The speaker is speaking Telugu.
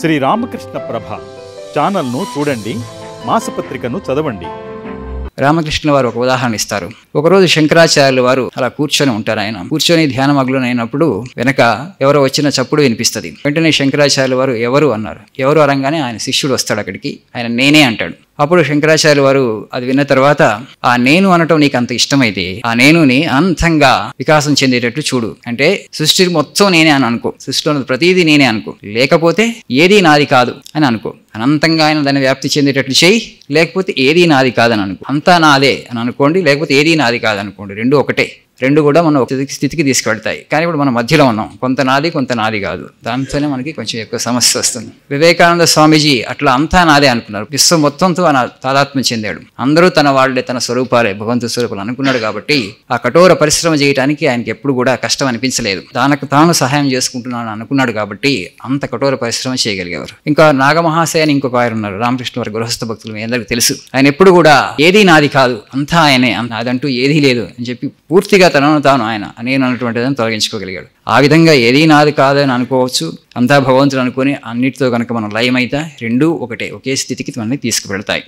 శ్రీ రామకృష్ణ ప్రభ ఛానల్ను చూడండి, మాసపత్రికను చదవండి. రామకృష్ణ వారు ఒక ఉదాహరణ ఇస్తారు. ఒకరోజు శంకరాచార్యులు వారు అలా కూర్చొని ఉంటారు. ఆయన కూర్చొని ధ్యానమగ్నులు అయినప్పుడు వెనక ఎవరో వచ్చిన చప్పుడు వినిపిస్తుంది. వెంటనే శంకరాచార్యులు వారు ఎవరు అన్నారు. ఎవరు అనగానే ఆయన శిష్యుడు వస్తాడు అక్కడికి. ఆయన నేనే అంటాడు. అప్పుడు శంకరాచార్యులు వారు అది విన్న తర్వాత, ఆ నేను అనటం నీకు అంత ఇష్టమైతే ఆ నేనుని అనంతంగా వికాసం చెందేటట్లు చూడు. అంటే సృష్టి మొత్తం నేనే అని అనుకో, సృష్టిలో ప్రతిదీ నేనే అనుకో, లేకపోతే ఏదీ నాది కాదు అని అనుకో. అనంతంగా ఆయన దాన్ని వ్యాప్తి చెందేటట్లు చేయి, లేకపోతే ఏదీ నాది కాదని అనుకో. అంతా నాదే అని అనుకోండి, లేకపోతే ఏదీ నాది కాదనుకోండి. రెండు ఒకటే. రెండు కూడా మనం ఒక స్థితికి తీసుకెళ్తాయి. కానీ ఇప్పుడు మనం మధ్యలో ఉన్నాం. కొంత నాది, కొంత నాది కాదు. దాంతోనే మనకి కొంచెం ఎక్కువ సమస్య వస్తుంది. వివేకానంద స్వామీజీ అట్లా అంతా నాదే అనుకున్నారు. విశ్వం మొత్తంతో ఆయన తాదాత్మ్యం చెందాడు. అందరూ తన వాళ్ళే, తన స్వరూపాలే, భగవంతు స్వరూపాలు అనుకున్నాడు. కాబట్టి ఆ కఠోర పరిశ్రమ చేయడానికి ఆయనకి ఎప్పుడు కూడా కష్టం అనిపించలేదు. దానికి తాను సహాయం చేసుకుంటున్నాను అనుకున్నాడు. కాబట్టి అంత కఠోర పరిశ్రమ చేయగలిగేవారు. ఇంకా నాగమహాశయ అని ఇంకొక ఆయన ఉన్నారు, రామకృష్ణ వారి గృహస్థ భక్తులు, మీ అందరికీ తెలుసు. ఆయన ఎప్పుడు కూడా ఏదీ నాది కాదు, అంతా ఆయనే, నాదంటూ ఏదీ లేదు అని చెప్పి పూర్తిగా తనను తాను ఆయన నేను అన్నటువంటిదని తొలగించుకోగలిగాడు. ఆ విధంగా ఏదీ నాది కాదని అనుకోవచ్చు, అంతా భగవంతుడు అనుకుని అన్నిటితో కనుక మనం లయమైతే రెండూ ఒకటే, ఒకే స్థితికి మనల్ని తీసుకువెళ్తాయి.